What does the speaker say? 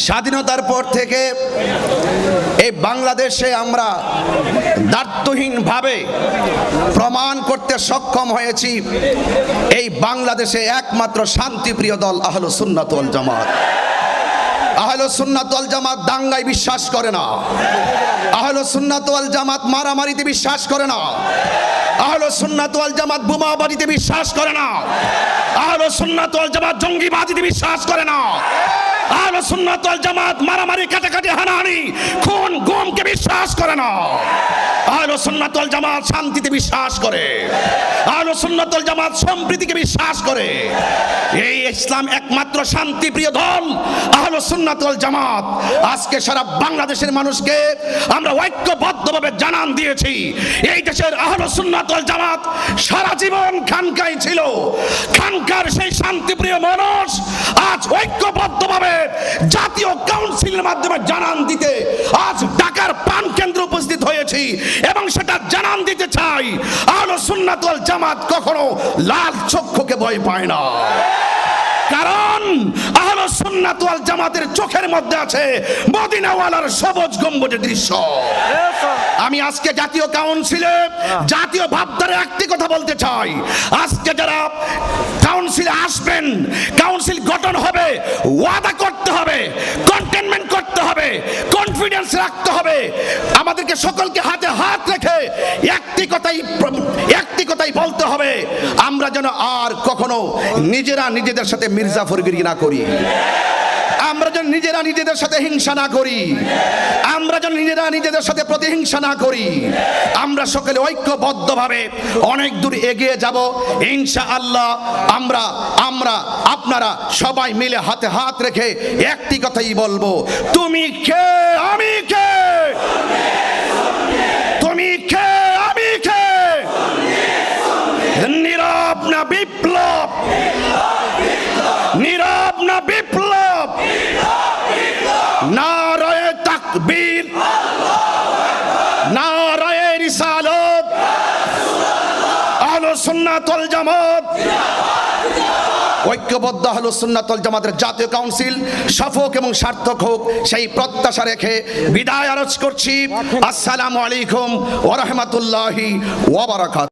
স্বাধীনতার পর থেকে এই বাংলাদেশে আমরা দ্ব্যর্থহীনভাবে প্রমাণ করতে সক্ষম হয়েছি এই বাংলাদেশে একমাত্র শান্তিপ্রিয় দল আহলুস সুন্নাত ওয়াল জামাত। আহলুস সুন্নাত ওয়াল জামাত দাঙ্গায় বিশ্বাস করে না। আহলুস সুন্নাত ওয়াল জামাত মারামারিতে বিশ্বাস করে না। আহলুস সুন্নাত ওয়াল জামাত বোমাবাজিতে বিশ্বাস করে না। আহলুস সুন্নাত ওয়াল জামাত জঙ্গিবাজিতে বিশ্বাস করে না। আহলুস সুন্নাত ওয়াল জামাত মারামারি কাটাকাটি হানাহানি খুন গুমকে বিশ্বাস করে না। আহলুস সুন্নাত ওয়াল জামাত শান্তিতে বিশ্বাস করে। আহলুস সুন্নাত ওয়াল জামাত সম্প্রীতিকে বিশ্বাস করে। এই ইসলাম একমাত্র শান্তিপ্রিয় দল আহলুস সুন্নাত ওয়াল জামাত। আজকে সারা বাংলাদেশের মানুষকে আমরা ঐক্যবদ্ধভাবে জানান দিয়েছি এই দেশের আহলুস সুন্নাত ওয়াল জামাত সারা জীবন খানকায় ছিল। খানকার সেই শান্তিপ্রিয় মানুষ আজ ঐক্যবদ্ধভাবে জাতীয় কাউন্সিলের মাধ্যমে জানান দিতে আজ ঢাকার পান কেন্দ্রে উপস্থিত হয়েছি এবং সেটা জানান দিতে চাই আহলুস সুন্নাত ওয়াল জামাত কখনো লাল চক্ষুকে ভয় পায় না। কারণ আহলুস সুন্নাত ওয়াল জামাতের চোখের মধ্যে আছে মদিনাওয়ালার সবুজ গম্বুজের দৃশ্য। আমি আজকে জাতীয় কাউন্সিলে জাতীয় ভাবধারে একটি কথা বলতে চাই, আজকে যারা কাউন্সিলে আসবেন, কাউন্সিল গঠন হবে, ওয়াদা করতে হবে, কন্টেনমেন্ট করতে হবে, কনফিডেন্স রাখতে হবে। আমাদেরকে সকলকে হাতে হাত রেখে একটি কথাই বলতে হবে, আমরা যেন আর কখনো নিজেরা নিজেদের সাথে মির্জাফরগিরি না করি। আমরা যেন নিজেরা নিজেদের সাথে হিংসা না করি। আমরা যেন নিজেরা নিজেদের সাথে প্রতিহিংসা না করি। আমরা সকলে ঐক্যবদ্ধভাবে অনেক দূর এগিয়ে যাব ইনশাআল্লাহ। আমরা আপনারা সবাই মিলে হাতে হাত রেখে একটি কথাই বলবো, তুমি কে আমি কে, তুমি কে আমি কে, নীরব না বিপ্লব, নীরব না বিপ্লব, নারায়ে তাকবীর, নারায়ে রিসালাত, আহলুস সুন্নাত ওয়াল জামাত। ঐক্যবদ্ধ আহলুস সুন্নাত ওয়াল জামাতের জাতীয় কাউন্সিল সফল এবং সার্থক হোক সেই প্রত্যাশা রেখে বিদায় আরজ করছি। আসসালামু আলাইকুম ওয়া রাহমাতুল্লাহি ওয়া বারাকাতুহু।